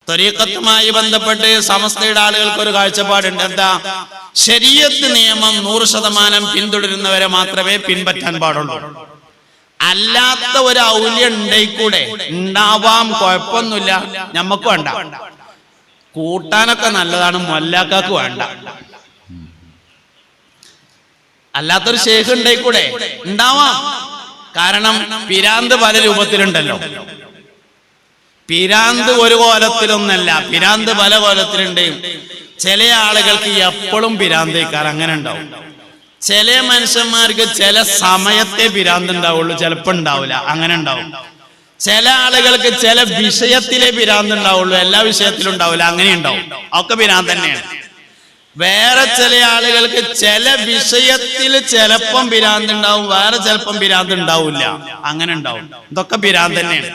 ത്വരീഖത്തുമായി ബന്ധപ്പെട്ട് സമസ്തയുടെ ആളുകൾക്ക് ഒരു കാഴ്ചപ്പാടുണ്ട്. എന്താ? ശരീഅത്ത് നിയമം 100% പിന്തുടരുന്നവരെ മാത്രമേ പിൻപറ്റാൻ പാടുള്ളൂ. അല്ലാത്ത ഒരു ഔല്യം ഉണ്ടെക്കൂടെ? ഉണ്ടാവാം, കുഴപ്പമൊന്നുമില്ല, ഞമ്മക്ക് വേണ്ട. കൂട്ടാനൊക്കെ നല്ലതാണ്, മൊല്ലാക്കാക്ക് വേണ്ട. അല്ലാത്തൊരു ശേഖ് ഉണ്ടായിക്കൂടെ? ഉണ്ടാവാം. കാരണം പിരാന്ത് പല രൂപത്തിലുണ്ടല്ലോ. പിരാന്ത് ഒരു കോലത്തിലൊന്നല്ല, പിരാന്ത് പല കോലത്തിലുണ്ട്. ചില ആളുകൾക്ക് എപ്പോഴും പിരാന്തേക്കാർ, അങ്ങനെ ഉണ്ടാവും. ചില മനുഷ്യന്മാർക്ക് ചില സമയത്തെ പിരാന്ത് ഉണ്ടാവുള്ളൂ, ചിലപ്പോൾ ഉണ്ടാവില്ല, അങ്ങനെ ഉണ്ടാവും. ചില ആളുകൾക്ക് ചില വിഷയത്തിലെ പിരാന്ത് ഉണ്ടാവുള്ളൂ, എല്ലാ വിഷയത്തിലും ഉണ്ടാവില്ല, അങ്ങനെ ഉണ്ടാവും. ഒക്കെ പിരാന്ത് തന്നെയാണ്. വേറെ ചില ആളുകൾക്ക് ചില വിഷയത്തിൽ ചിലപ്പം പിരാന്ത് ഉണ്ടാവും, വേറെ ചിലപ്പം പിരാന്ത് ഉണ്ടാവില്ല, അങ്ങനെ ഉണ്ടാവും. ഇതൊക്കെ പിരാന്ത് തന്നെയാണ്.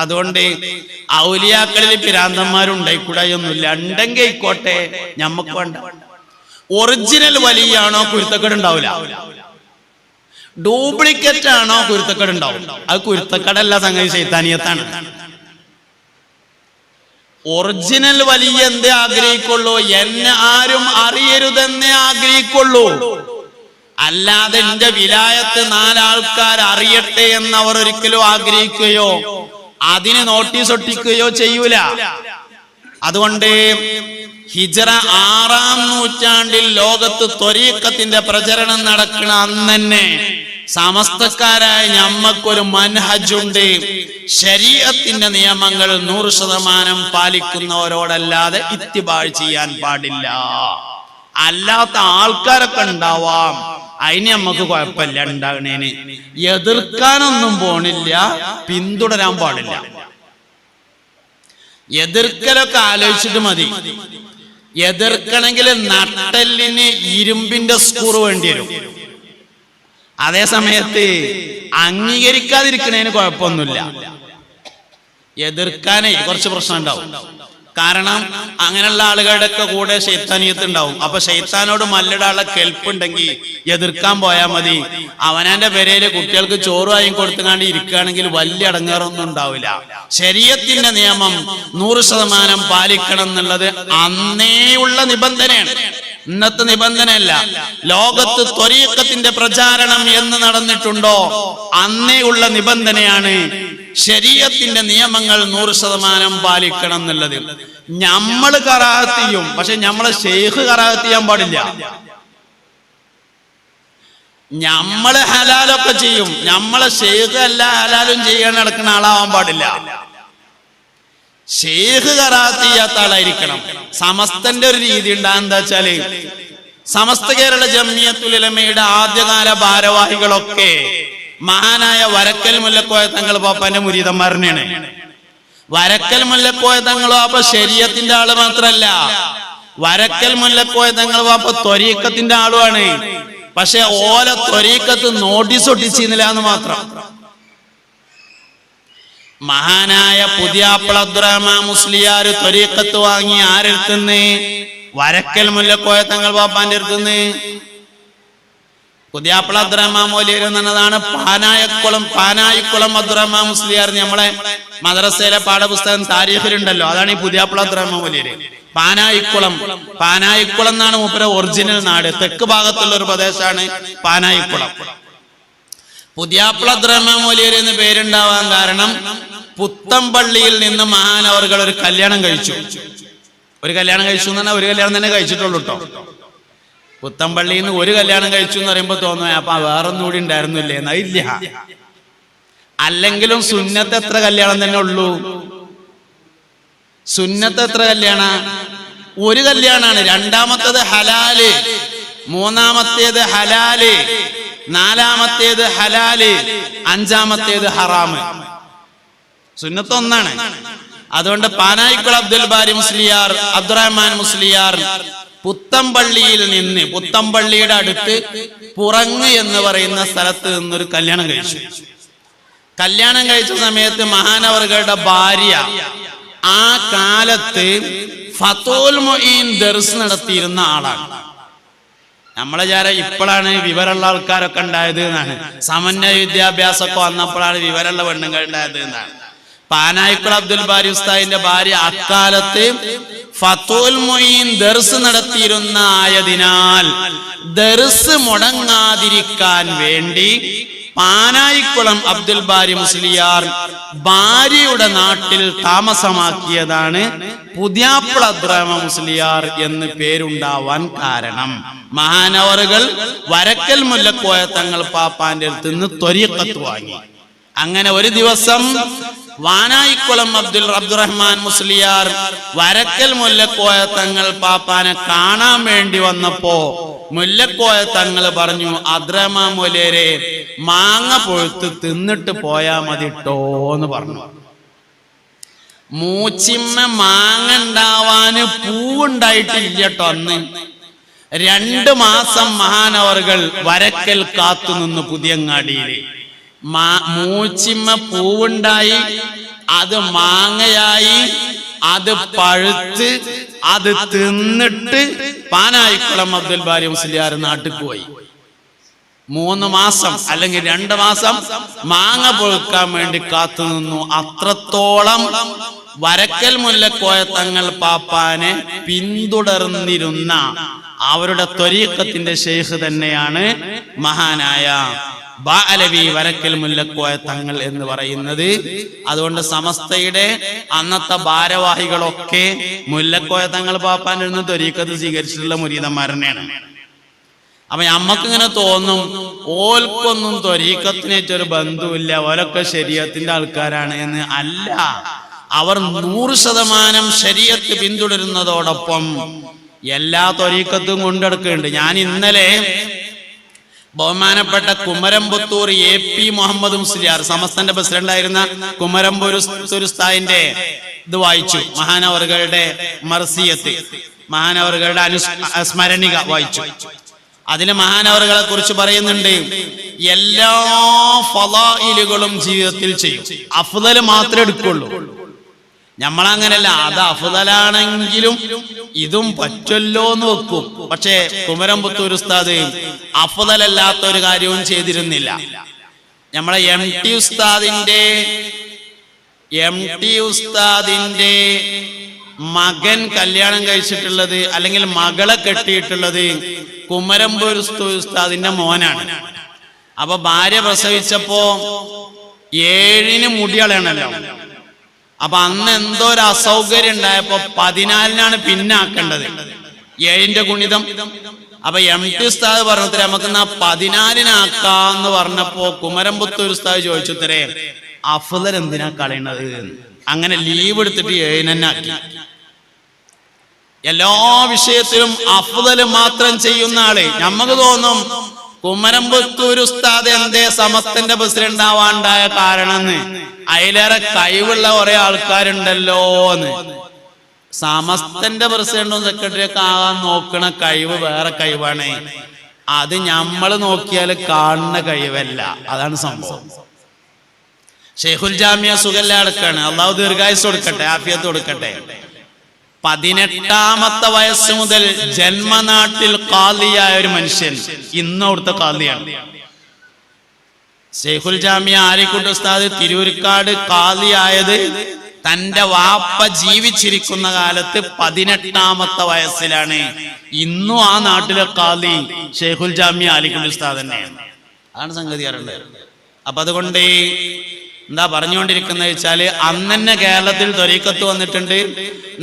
അതുകൊണ്ട് ഔലിയാക്കളിൽ പിരാന്തന്മാരുണ്ടായിക്കൂടായൊന്നുമില്ല. ഉണ്ടെങ്കിൽ ആയിക്കോട്ടെ, ഞമ്മക്ക് വേണ്ട. ഒറിജിനൽ വലിയാണോ കുരുത്തക്കേട് ഉണ്ടാവില്ല. ഡ്യൂപ്ലിക്കേറ്റ് ആണോ കുരുത്തക്കേട് ഉണ്ടാവും. അത് കുരുത്തക്കേടല്ല, സംഗതി ശൈത്താനിയത്താണ്. ഒറിജിനൽ വലിയ എന്തേ ആഗ്രഹിക്കുള്ളൂ? എന്നെ ആരും അറിയരുതെന്നേ ആഗ്രഹിക്കുള്ളൂ. അല്ലാതെ എന്റെ വിലായത്ത് 4 ആൾക്കാർ അറിയട്ടെ എന്ന് അവർ ഒരിക്കലും ആഗ്രഹിക്കുകയോ അതിന് നോട്ടീസ് ഒട്ടിക്കുകയോ ചെയ്യൂല. അതുകൊണ്ട് ഹിജ്റ 6-ാം നൂറ്റാണ്ടിൽ ലോകത്ത് ത്വരീഖത്തിന്റെ പ്രചരണം നടക്കുന്ന അന്ന് തന്നെ സമസ്തക്കാരായ ഞമ്മക്കൊരു മൻഹജുണ്ട്. ശരീഅത്തിന്റെ നിയമങ്ങൾ 100% പാലിക്കുന്നവരോടല്ലാതെ ഇത്തിബാ ചെയ്യാൻ പാടില്ല. അല്ലാത്ത ആൾക്കാരൊക്കെ ഉണ്ടാവാം, അതിന് നമുക്ക് കുഴപ്പമില്ല. ഉണ്ടാകണേന് എതിർക്കാനൊന്നും പോണില്ല, പിന്തുടരാൻ പാടില്ല. എതിർക്കലൊക്കെ ആലോചിച്ചിട്ട് മതി. എതിർക്കണമെങ്കിൽ നട്ടെല്ലിന് ഇരുമ്പിന്റെ സ്ക്രൂ വേണ്ടി വരും. അതേ സമയത്ത് അംഗീകരിക്കാതിരിക്കണേന് കുഴപ്പമൊന്നുമില്ല. എതിർക്കാനേ കുറച്ച് പ്രശ്നം ഉണ്ടാവും. കാരണം അങ്ങനെയുള്ള ആളുകളുടെ ഒക്കെ കൂടെ ശൈത്താനിയത്ത് ഉണ്ടാവും. അപ്പൊ ശൈത്താനോട് മല്ലിടാനുള്ള കെൽപ്പുണ്ടെങ്കിൽ എതിർക്കാൻ പോയാൽ മതി. അവനാന്റെ പെരയില് കുട്ടികൾക്ക് ചോറ് വാങ്ങി കൊടുത്തുകൊണ്ട് ഇരിക്കുകയാണെങ്കിൽ വലിയ അടങ്ങേറൊന്നും ഉണ്ടാവില്ല. ശരീഅത്തിന്റെ നിയമം 100% പാലിക്കണം എന്നുള്ളത് അന്നേയുള്ള നിബന്ധനയാണ്, ഇന്നത്തെ നിബന്ധനയല്ല. ലോകത്ത് ത്വരീഖത്തിന്റെ പ്രചാരണം എന്ന് നടന്നിട്ടുണ്ടോ അന്നേ ഉള്ള നിബന്ധനയാണ് ശരീഅത്തിന്റെ നിയമങ്ങൾ 100% പാലിക്കണം എന്നുള്ളത്. നമ്മള് കറാഹത്ത് ചെയ്യും, പക്ഷെ നമ്മളെ ശൈഖ് കറാഹത്ത് ചെയ്യാൻ പാടില്ല. നമ്മള് ഹലാലൊക്കെ ചെയ്യും, നമ്മളെ ശൈഖ് എല്ലാ ഹലാലും ചെയ്യാൻ നടക്കുന്ന ആളാവാൻ പാടില്ല. ശൈഖ് കറാഹത്ത് ചെയ്യാത്ത ആളായിരിക്കണം. സമസ്തന്റെ ഒരു രീതി ഉണ്ടാകും. എന്താ വെച്ചാല് സമസ്ത കേരള ജംഇയ്യത്തുൽ ഉലമയുടെ ആദ്യകാല ഭാരവാഹികളൊക്കെ മഹാനായ വരക്കൽ മുല്ലക്കോയ തങ്ങൾ പാപ്പാന്റെ മുരീദന്മാരനെയാണ്. വരക്കൽ മുല്ലക്കോയ തങ്ങൾ പാപ്പ ശരീഅത്തിന്റെ ആള് മാത്രല്ല, വരക്കൽ മുല്ലക്കോയ തങ്ങൾ പാപ്പ ത്വരീഖത്തിന്റെ ആളുമാണ്. പക്ഷെ ഓല ത്വരീഖത്ത് നോട്ടീസ് ഒട്ടിച്ചിരുന്നില്ല എന്ന് മാത്രം. മഹാനായ പുതിയാപ്പള അബ്ദുറഹ്മാൻ മുസ്ലിയാർ ത്വരീഖത്ത് വാങ്ങി ആരെടുത്തുന്ന്? വരക്കൽ മുല്ലക്കോയ തങ്ങൾ പാപ്പാന്റെ അടുത്തുനിന്ന്. പുതിയാപ്പള അബ്ദുറഹ്മാൻ മൗലവി എന്നതാണ് പാനായിക്കുളം അബ്ദുറഹ്മാൻ മുസ്ലിയാർ. നമ്മളെ മദ്രസയിലെ പാഠപുസ്തകം താരീഖിലുണ്ടല്ലോ, അതാണ് ഈ പുതിയാപ്പള അബ്ദുറഹ്മാൻ മൗലവി. പാനായിക്കുളം എന്നാണ് മൂപ്പര ഒറിജിനൽ നാട്. തെക്ക് ഭാഗത്തുള്ള ഒരു പ്രദേശമാണ് പാനായിക്കുളം. പുതിയാപ്പള അബ്ദുറഹ്മാൻ മൗലവി എന്ന് പേരുണ്ടാവാൻ കാരണം പുത്തമ്പള്ളിയിൽ നിന്ന് മഹാനവർകൾ ഒരു കല്യാണം കഴിച്ചു. ഒരു കല്യാണം കഴിച്ചു എന്ന് പറഞ്ഞാൽ ഒരു കല്യാണം തന്നെ കഴിച്ചിട്ടുള്ളൂ കേട്ടോ. പുത്തമ്പള്ളിയിൽ നിന്ന് ഒരു കല്യാണം കഴിച്ചു എന്ന് പറയുമ്പോ തോന്നുന്നു അപ്പൊ വേറൊന്നും കൂടി ഉണ്ടായിരുന്നില്ലേ എന്നാ. ഇല്ല, അല്ലെങ്കിലും സുന്നത്ത് എത്ര കല്യാണം തന്നെ ഉള്ളൂ? സുന്നത്ത് എത്ര കല്യാണ? ഒരു കല്യാണാണ്. രണ്ടാമത്തേത് ഹലാല്, മൂന്നാമത്തേത് ഹലാല്, നാലാമത്തേത് ഹലാല്, അഞ്ചാമത്തേത് ഹറാമ്. സുന്നത്ത് ഒന്നാണ്. അതുകൊണ്ട് പാനായിക്കുളം അബ്ദുൽ ബാരി മുസ്ലിയാർ, അബ്ദുറഹ്മാൻ മുസ്ലിയാർ പുത്തമ്പള്ളിയിൽ നിന്ന്, പുത്തമ്പള്ളിയുടെ അടുത്ത് പുറങ്ങ് എന്ന് പറയുന്ന സ്ഥലത്ത് നിന്നൊരു കല്യാണം കഴിച്ചു. കല്യാണം കഴിച്ച സമയത്ത് മഹാനവറുകളുടെ ഭാര്യ ആ കാലത്ത് ഫതുൽ മുഈൻ ദർസ് നടത്തിയിരുന്ന ആളാണ്. നമ്മളെ വിചാരം ഇപ്പോഴാണ് വിവരമുള്ള ആൾക്കാരൊക്കെ ഉണ്ടായത് എന്നാണ്. സമന്വയ വിദ്യാഭ്യാസമൊക്കെ വന്നപ്പോഴാണ് വിവരമുള്ള പെണ്ണുങ്ങൾ ഉണ്ടായത് എന്നാണ്. പാനായിക്കുള അബ്ദുൽ ബാരി ഉസ്താദിന്റെ ഭാര്യ അക്കാലത്ത് ഫത്തുൽ മുഈൻ ദർസ് നടത്തിയിരുന്ന ആയതിനാൽ ദർസ് മുടങ്ങാതിരിക്കാൻ വേണ്ടി പാനായിക്കുളം അബ്ദുൽ ബാരി മുസ്ലിയാർ ഭാര്യയുടെ നാട്ടിൽ താമസമാക്കിയതാണ് പുതിയാപ്പിള അബ്ദുറഹ്മാൻ മുസ്ലിയാർ എന്ന് പേരുണ്ടാവാൻ കാരണം. മഹാനവറുകൾ വരക്കൽ മുല്ലക്കോയ തങ്ങൾ പാപ്പാന്റെ അടുത്ത് നിന്ന് ത്വരീഖത്ത് വാങ്ങി. അങ്ങനെ ഒരു ദിവസം വാനായിക്കുളം അബ്ദുറഹ്മാൻ മുസ്ലിയാർ വരക്കൽ മുല്ലക്കോയ തങ്ങൾ പാപ്പാനെ കാണാൻ വേണ്ടി വന്നപ്പോ മുല്ലക്കോയ തങ്ങൾ പറഞ്ഞു, അബ്ദുറഹ്മാൻ മൗലവിയെ മാങ്ങ പൊഴുത്ത് തിന്നിട്ട് പോയാ മതിട്ടോ എന്ന് പറഞ്ഞു. മൂച്ചിമ്മ മാങ്ങ ഉണ്ടാവാന് പൂവുണ്ടായിട്ടില്ലട്ടോ അന്ന്. 2 മാസം മഹാനവറുകൾ വരക്കൽ കാത്തുനിന്ന് പുതിയങ്ങാടിയില്. മൂച്ചിമ്മ പൂവുണ്ടായി, അത് മാങ്ങയായി, അത് പഴുത്ത്, അത് തിന്നിട്ട് പാനായിക്കുളം അബ്ദുൽ ബാരി മുസ്ലിയാർ നാട്ടിൽ പോയി. 3 മാസം അല്ലെങ്കിൽ 2 മാസം മാങ്ങ പൊഴുക്കാൻ വേണ്ടി കാത്തുനിന്നു. അത്രത്തോളം വരക്കൽ മുല്ലക്കോയ തങ്ങൾ പാപ്പാനെ പിന്തുടർന്നിരുന്ന അവരുടെ ത്വരീഖത്തിന്റെ ശൈഖ് തന്നെയാണ് മഹാനായ ബാഅലവി വരക്കൽ മുല്ലക്കോയ തങ്ങൾ എന്ന് പറയുന്നത്. അതുകൊണ്ട് സമസ്തയുടെ അന്നത്തെ ഭാരവാഹികളൊക്കെ മുല്ലക്കോയ തങ്ങൾ പാപ്പാന്റെ നിന്ന് ത്വരീഖത്ത് സ്വീകരിച്ചിട്ടുള്ള മുരീദന്മാരനെയാണ്. അപ്പൊ നമ്മക്കിങ്ങനെ തോന്നും ഓൽക്കൊന്നും ത്വരീഖത്തിനേറ്റൊരു ബന്ധുവില്ല, ഓലൊക്കെ ശരീഅത്തിന്റെ ആൾക്കാരാണ് എന്ന്. അല്ല, അവർ 100% ശരീഅത്ത് പിന്തുടരുന്നതോടൊപ്പം എല്ലാ ത്വരീഖത്തും കൊണ്ടെടുക്കുന്നുണ്ട്. ഞാൻ ഇന്നലെ ബഹുമാനപ്പെട്ട കുമരംപുത്തൂർ AP മുഹമ്മദ് മുസ്ലിയാർ സമസ്തന്റെ പ്രസിഡന്റായിരുന്ന കുമരംപുത്തൂർ ഉസ്താദിന്റെ ഇത് വായിച്ചു. മഹാനവറുകളുടെ മർസിയത്ത്, മഹാനവറുകളുടെ സ്മരണിക വായിച്ചു. അതില് മഹാനവറുകളെ കുറിച്ച് പറയുന്നുണ്ട്, എല്ലാ ഫളായിലുകളും ജീവിതത്തിൽ ചെയ്യും, അഫ്ദൽ മാത്രമേ എടുക്കുള്ളൂ. നമ്മളങ്ങനല്ല, അത് അഫ്ദലാണെങ്കിലും ഇതും പറ്റല്ലോ എന്ന് വെക്കും. പക്ഷേ കുമരംപുത്തൂർ ഉസ്താദ് അഫ്ദലല്ലാത്ത ഒരു കാര്യവും ചെയ്തിരുന്നില്ല. നമ്മളെ MT ഉസ്താദിന്റെ മകൻ കല്യാണം കഴിച്ചിട്ടുള്ളത് അല്ലെങ്കിൽ മകളെ കെട്ടിയിട്ടുള്ളത് കുമരംപൂർ ഉസ്താദിന്റെ മോനാണ്. അപ്പൊ ഭാര്യ പ്രസവിച്ചപ്പോ 7 മുടികളാണല്ലോ. അപ്പൊ അന്ന് എന്തോ ഒരു അസൗകര്യം ഉണ്ടായപ്പോ 14 പിന്നാക്കേണ്ടത്, 7 ഗുണിതം. അപ്പൊ MT ഉസ്താദ് പറഞ്ഞത്രേ നമുക്ക് 14 പറഞ്ഞപ്പോ കുമരംപുത്തൂർ ഉസ്താദ് ചോദിച്ചുത്തരേ അഫ്ദൽ എന്തിനാ കളയണത്? അങ്ങനെ ലീവ് എടുത്തിട്ട് 7 ആക്കി. എല്ലാ വിഷയത്തിലും അഫ്ദൽ മാത്രം ചെയ്യുന്ന ആള്. നമുക്ക് തോന്നും കുമരംപുത്തൂർ ഉസ്താദ് എന്തേ സമസ്തന്റെ പ്രസിഡന്റ് ആവാണ്ടായ കാരണം എന്ന്. അതിലേറെ കഴിവുള്ള കുറെ ആൾക്കാരുണ്ടല്ലോ എന്ന്. സമസ്തന്റെ പ്രസിഡന്റും സെക്രട്ടറിയൊക്കെ ആകാൻ നോക്കണ കഴിവ് വേറെ കഴിവാണ്. അത് നമ്മൾ നോക്കിയാൽ കാണുന്ന കഴിവല്ല. അതാണ് സംഭവം. ഷെയ്ഖുൽ ജാമിയ സുഖല്ല അടക്കാണ്. അള്ളാഹു ദീർഘായുസ് കൊടുക്കട്ടെ, ആഫിയത്ത് കൊടുക്കട്ടെ. 18-ാമത്തെ വയസ്സ് മുതൽ ജന്മനാട്ടിൽ ഖാദിയായ ഒരു മനുഷ്യൻ ഇന്ന് അവിടുത്തെ ഖാദിയാണ്. ഷെയ്ഖുൽ ജാമിയ ആലിക്കുട്ടി ഉസ്താദ് തിരൂർക്കാട് ഖാദിയായത് തന്റെ വാപ്പ ജീവിച്ചിരിക്കുന്ന കാലത്ത് 18-ാമത്തെ വയസ്സിലാണ്. ഇന്നും ആ നാട്ടിലെ ഖാദി ഷെയ്ഖുൽ ജാമിയ ആലിക്കുട്ടി ഉസ്താദ് തന്നെയാണ്. അതാണ് സംഗതി അറിയേണ്ടത്. അപ്പൊ അതുകൊണ്ട് എന്താ പറഞ്ഞുകൊണ്ടിരിക്കുന്നത് വെച്ചാല് അന്ന് തന്നെ കേരളത്തിൽ ത്വരീഖത്ത് വന്നിട്ടുണ്ട്.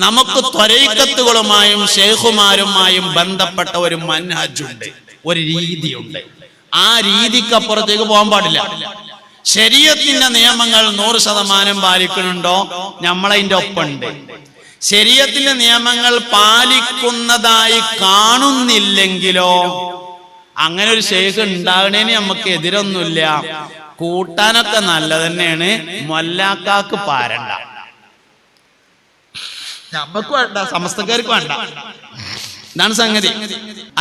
നമുക്ക് ത്വരീഖത്തുകളുമായും ഷെയ്ഖുമാരുമായും ബന്ധപ്പെട്ട ഒരു മൻഹജുണ്ട്, ഒരു രീതിയുണ്ട്. ആ രീതിക്ക് അപ്പുറത്തേക്ക് പോകാൻ പാടില്ല. ശരീഅത്തിന്റെ നിയമങ്ങൾ 100% പാലിക്കുന്നുണ്ടോ? നമ്മളതിന്റെ ഒപ്പമുണ്ട്. ശരീഅത്തിന്റെ നിയമങ്ങൾ പാലിക്കുന്നതായി കാണുന്നില്ലെങ്കിലോ അങ്ങനെ ഒരു ഷെയ്ഖ് ഉണ്ടാകണേന് നമുക്ക് എതിരൊന്നുമില്ല. കൂട്ടാനൊക്കെ നല്ലത് തന്നെയാണ്. മൊല്ലാക്കാക്ക് പാരണ്ട, നമുക്ക് വേണ്ട, സമസ്തക്കാർക്ക് വേണ്ട. ഇതാണ് സംഗതി.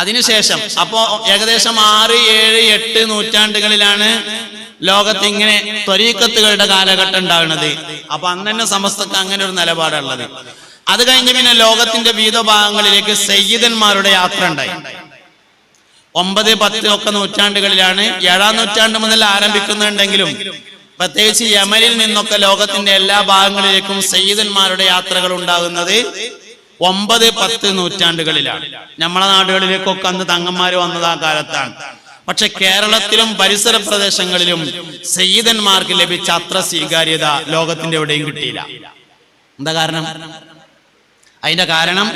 അതിനുശേഷം അപ്പോ ഏകദേശം 6, 7, 8 നൂറ്റാണ്ടുകളിലാണ് ലോകത്ത് ഇങ്ങനെ ത്വരീഖത്തുകളുടെ കാലഘട്ടം ഉണ്ടാകുന്നത്. അപ്പൊ അന്ന് തന്നെ സമസ്തക്ക് അങ്ങനെ ഒരു നിലപാടുള്ളത്. അത് കഴിഞ്ഞ് പിന്നെ ലോകത്തിന്റെ വിവിധ ഭാഗങ്ങളിലേക്ക് സയ്യിദന്മാരുടെ യാത്ര ഉണ്ടായി. 9, 10 ഒക്കെ നൂറ്റാണ്ടുകളിലാണ്. 7-ാം നൂറ്റാണ്ട് മുതൽ ആരംഭിക്കുന്നുണ്ടെങ്കിലും പ്രത്യേകിച്ച് യമനിൽ നിന്നൊക്കെ ലോകത്തിന്റെ എല്ലാ ഭാഗങ്ങളിലേക്കും സയ്യിദന്മാരുടെ യാത്രകൾ ഉണ്ടാകുന്നത് 9-10 നൂറ്റാണ്ടുകളിലാണ്. നമ്മളെ നാടുകളിലേക്കൊക്കെ അന്ന് തങ്ങന്മാര് വന്നത് ആ കാലത്താണ്. പക്ഷെ കേരളത്തിലും പരിസര പ്രദേശങ്ങളിലും സയ്യിദന്മാർക്ക് ലഭിച്ച അത്ര സ്വീകാര്യത ലോകത്തിന്റെ എവിടെയും കിട്ടിയില്ല. എന്താ കാരണം? അതിന്റെ കാരണം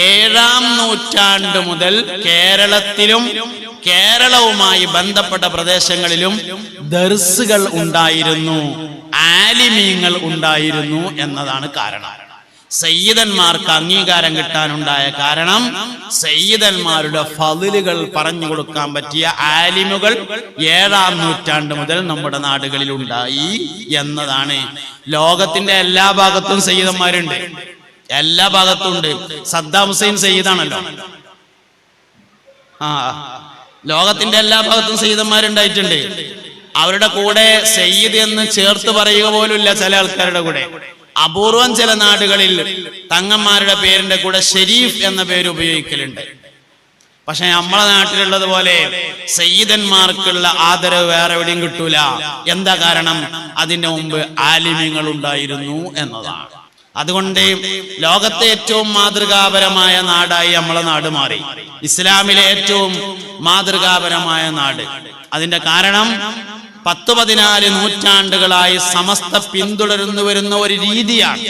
7-ാം നൂറ്റാണ്ട് മുതൽ കേരളത്തിലും കേരളവുമായി ബന്ധപ്പെട്ട പ്രദേശങ്ങളിലും ദർസുകൾ ഉണ്ടായിരുന്നു, ആലിമീങ്ങൾ ഉണ്ടായിരുന്നു എന്നതാണ് കാരണം. സയ്യിദന്മാർക്ക് അംഗീകാരം കിട്ടാനുണ്ടായ കാരണം സയ്യിദന്മാരുടെ ഫളിലുകൾ പറഞ്ഞു കൊടുക്കാൻ പറ്റിയ ആലിമുകൾ 7-ാം നൂറ്റാണ്ട് മുതൽ നമ്മുടെ നാടുകളിൽ ഉണ്ടായി എന്നതാണ്. ലോകത്തിന്റെ എല്ലാ ഭാഗത്തും സയ്യിദന്മാരുണ്ട്, എല്ലാ ഭാഗത്തും ഉണ്ട്. സദ്ദാം ഹുസൈൻ സയ്യിദാണല്ലോ. ലോകത്തിന്റെ എല്ലാ ഭാഗത്തും സയ്യിദന്മാരുണ്ടായിട്ടുണ്ട്. അവരുടെ കൂടെ സയ്യിദ് എന്ന് ചേർത്ത് പറയുക പോലുമില്ല ചില ആൾക്കാരുടെ കൂടെ. അപൂർവം ചില നാടുകളിൽ തങ്ങന്മാരുടെ പേരിന്റെ കൂടെ ഷെരീഫ് എന്ന പേര് ഉപയോഗിക്കലുണ്ട്. പക്ഷെ നമ്മളെ നാട്ടിലുള്ളത് പോലെ സയ്യിദന്മാർക്കുള്ള ആദരവ് വേറെ എവിടെയും കിട്ടൂല. എന്താ കാരണം? അതിന്റെ മുമ്പ് ആലിമ്യങ്ങൾ ഉണ്ടായിരുന്നു എന്നതാണ്. അതുകൊണ്ട് ലോകത്തെ ഏറ്റവും മാതൃകാപരമായ നാടായി നമ്മളെ നാട് മാറി, ഇസ്ലാമിലെ ഏറ്റവും മാതൃകാപരമായ നാട്. അതിന്റെ കാരണം 10-14 നൂറ്റാണ്ടുകളായി സമസ്ത പിന്തുടർന്നു വരുന്ന ഒരു രീതിയാണ്.